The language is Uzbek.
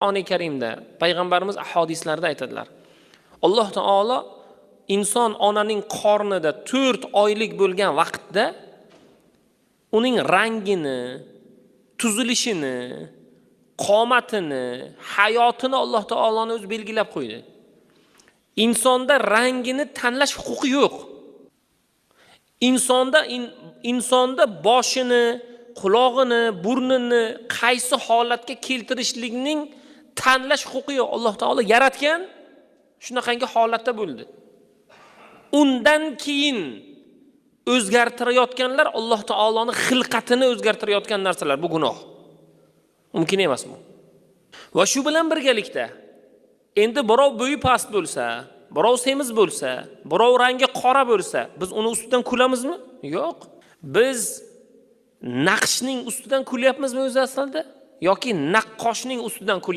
Qur'oni Karimda, payg'ambarimiz ahadislarda aytadilar. Alloh taolo inson onaning qornida 4 oylik bo'lgan vaqtda uning rangini, tuzilishini, qomatini, hayotini Alloh taoloning o'zi belgilab qo'ydi. İnsonda rangini tanlash huquqi yo'q. insonda boshini, qulog'ini, burnini qaysi holatga keltirishlikning tanlash huquqi yo'q. Alloh taolo yaratgan, shunaqangi holatda bo'ldi. Undan keyin o'zgartirayotganlar Alloh taoloning xilqatini o'zgartirayotgan narsalar, bu gunoh. Mumkin emas bu. Va shu bilan birgalikda endi birov bo'yi past bo'lsa, birov semiz bo'lsa, birov rangi qora bo'lsa, biz uni ustidan kulamizmi? Yo'q. Biz naqshning ustidan kulyapmizmi o'zi aslida yoki naqqoshning ustidan kulyapmizmi?